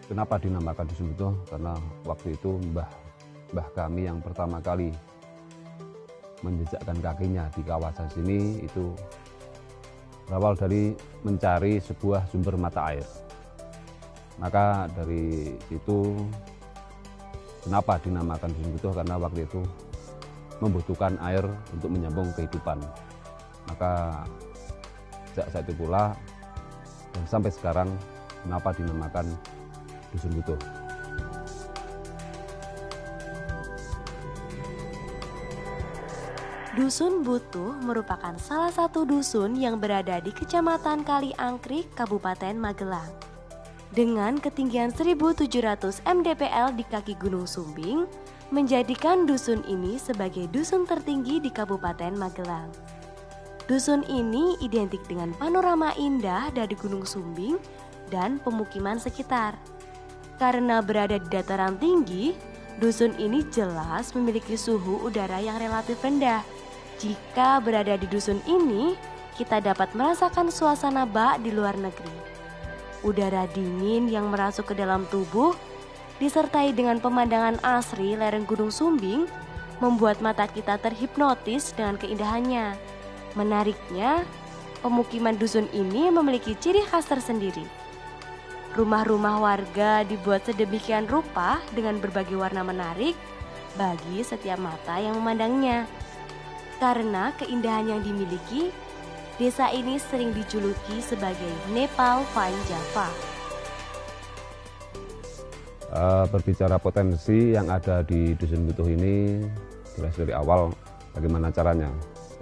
Kenapa dinamakan Dusun Butuh? Karena waktu itu mbah kami yang pertama kali menjejakkan kakinya di kawasan sini itu berawal dari mencari sebuah sumber mata air. Maka dari itu kenapa dinamakan Dusun Butuh? Karena waktu itu membutuhkan air untuk menyambung kehidupan. Maka sejak saat itu pula dan sampai sekarang kenapa dinamakan Dusun Butuh. Dusun Butuh merupakan salah satu dusun yang berada di Kecamatan Kaliangkrik, Kabupaten Magelang. Dengan ketinggian 1.700 mdpl di kaki Gunung Sumbing, menjadikan dusun ini sebagai dusun tertinggi di Kabupaten Magelang. Dusun ini identik dengan panorama indah dari Gunung Sumbing dan pemukiman sekitar. Karena berada di dataran tinggi, dusun ini jelas memiliki suhu udara yang relatif rendah. Jika berada di dusun ini, kita dapat merasakan suasana bak di luar negeri. Udara dingin yang merasuk ke dalam tubuh, disertai dengan pemandangan asri lereng Gunung Sumbing, membuat mata kita terhipnotis dengan keindahannya. Menariknya, pemukiman dusun ini memiliki ciri khas tersendiri. Rumah-rumah warga dibuat sedemikian rupa dengan berbagai warna menarik bagi setiap mata yang memandangnya. Karena keindahan yang dimiliki, desa ini sering dijuluki sebagai Nepal Fine Java. Berbicara potensi yang ada di Dusun Butuh ini, jelas dari awal bagaimana caranya.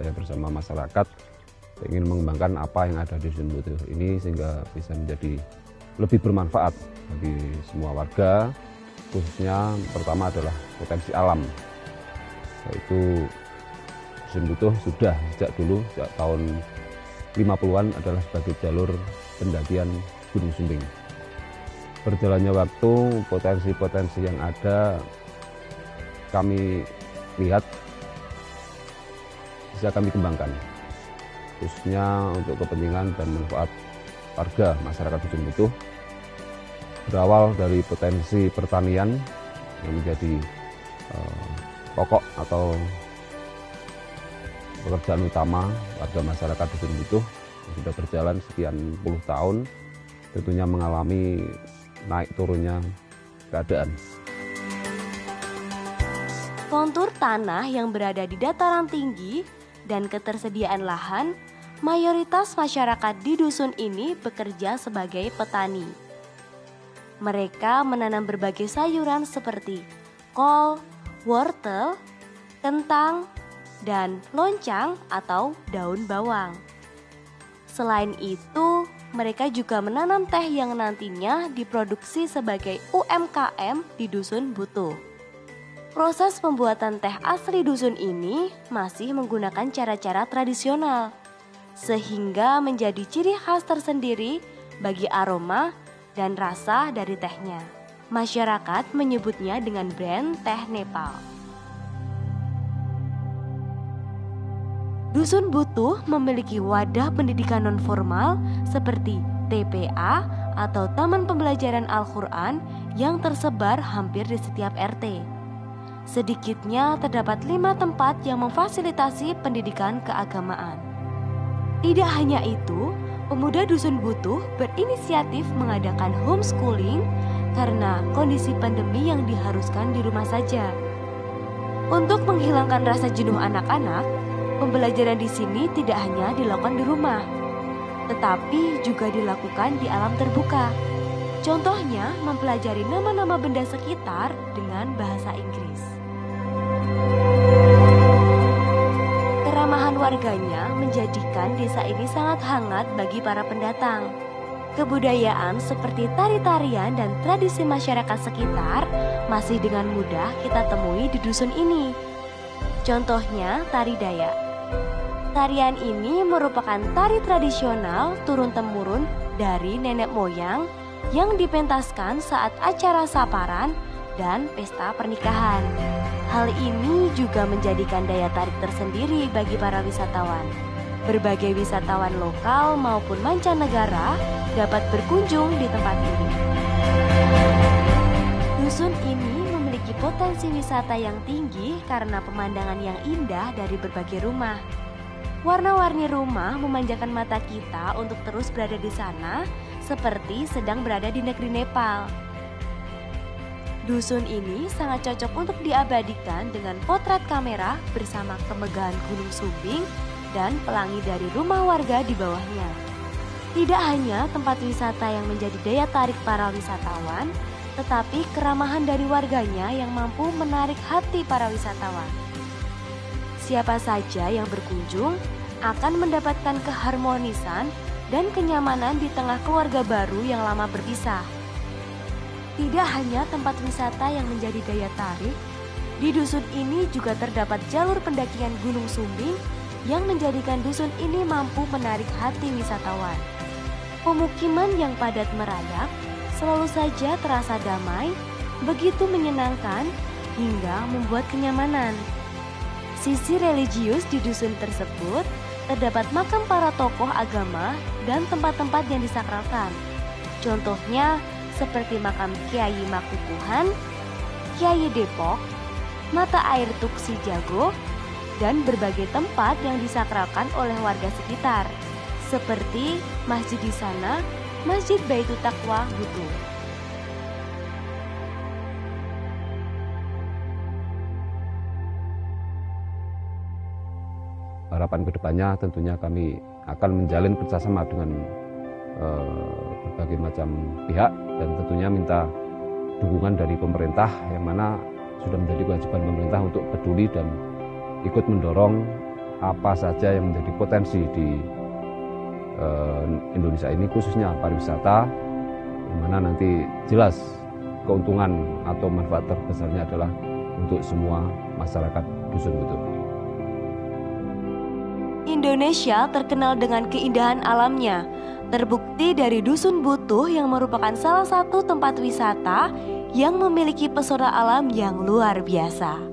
Saya bersama masyarakat ingin mengembangkan apa yang ada di Dusun Butuh ini sehingga bisa menjadi lebih bermanfaat bagi semua warga, khususnya pertama adalah potensi alam. Yaitu Dusun Butuh sudah sejak dulu, sejak tahun 50-an adalah sebagai jalur pendakian Gunung Sumbing. Berjalannya waktu, potensi-potensi yang ada kami lihat bisa kami kembangkan, khususnya untuk kepentingan dan manfaat warga masyarakat Dusun Butuh. Berawal dari potensi pertanian yang menjadi pokok atau pekerjaan utama warga masyarakat Dusun Butuh yang sudah berjalan sekian puluh tahun, tentunya mengalami naik turunnya keadaan. Kontur tanah yang berada di dataran tinggi dan ketersediaan lahan, mayoritas masyarakat di dusun ini bekerja sebagai petani. Mereka menanam berbagai sayuran seperti kol, wortel, kentang, dan loncang atau daun bawang. Selain itu, mereka juga menanam teh yang nantinya diproduksi sebagai UMKM di Dusun Butuh. Proses pembuatan teh asli dusun ini masih menggunakan cara-cara tradisional, sehingga menjadi ciri khas tersendiri bagi aroma dan rasa dari tehnya. Masyarakat menyebutnya dengan brand teh Nepal. Dusun Butuh memiliki wadah pendidikan non-formal seperti TPA atau Taman Pembelajaran Al-Quran yang tersebar hampir di setiap RT. Sedikitnya terdapat 5 tempat yang memfasilitasi pendidikan keagamaan. Tidak hanya itu, pemuda Dusun Butuh berinisiatif mengadakan homeschooling karena kondisi pandemi yang diharuskan di rumah saja. Untuk menghilangkan rasa jenuh anak-anak, pembelajaran di sini tidak hanya dilakukan di rumah, tetapi juga dilakukan di alam terbuka. Contohnya, mempelajari nama-nama benda sekitar dengan bahasa Inggris. Keramahan warganya menjadikan desa ini sangat hangat bagi para pendatang. Kebudayaan seperti tari-tarian dan tradisi masyarakat sekitar masih dengan mudah kita temui di dusun ini. Contohnya, tari Dayak. Tarian ini merupakan tari tradisional turun-temurun dari nenek moyang yang dipentaskan saat acara saparan dan pesta pernikahan. Hal ini juga menjadikan daya tarik tersendiri bagi para wisatawan. Berbagai wisatawan lokal maupun mancanegara dapat berkunjung di tempat ini. Dusun ini memiliki potensi wisata yang tinggi karena pemandangan yang indah dari berbagai rumah. Warna-warni rumah memanjakan mata kita untuk terus berada di sana, seperti sedang berada di negeri Nepal. Dusun ini sangat cocok untuk diabadikan dengan potret kamera bersama kemegahan Gunung Sumbing dan pelangi dari rumah warga di bawahnya. Tidak hanya tempat wisata yang menjadi daya tarik para wisatawan, tetapi keramahan dari warganya yang mampu menarik hati para wisatawan. Siapa saja yang berkunjung akan mendapatkan keharmonisan dan kenyamanan di tengah keluarga baru yang lama berpisah. Tidak hanya tempat wisata yang menjadi daya tarik, di dusun ini juga terdapat jalur pendakian Gunung Sumbing yang menjadikan dusun ini mampu menarik hati wisatawan. Pemukiman yang padat merayap selalu saja terasa damai, begitu menyenangkan hingga membuat kenyamanan. Sisi religius di dusun tersebut terdapat makam para tokoh agama dan tempat-tempat yang disakralkan. Contohnya seperti makam Kiai Makukuhan, Kiai Depok, Mata Air Tuksi Jago, dan berbagai tempat yang disakralkan oleh warga sekitar, seperti masjid di sana, Masjid Baitul Taqwa Butuh. Harapan kedepannya tentunya kami akan menjalin kerjasama dengan berbagai macam pihak dan tentunya minta dukungan dari pemerintah yang mana sudah menjadi kewajiban pemerintah untuk peduli dan ikut mendorong apa saja yang menjadi potensi di Indonesia ini, khususnya pariwisata, yang mana nanti jelas keuntungan atau manfaat terbesarnya adalah untuk semua masyarakat Dusun Butuh. Indonesia terkenal dengan keindahan alamnya. Terbukti dari Dusun Butuh yang merupakan salah satu tempat wisata yang memiliki pesona alam yang luar biasa.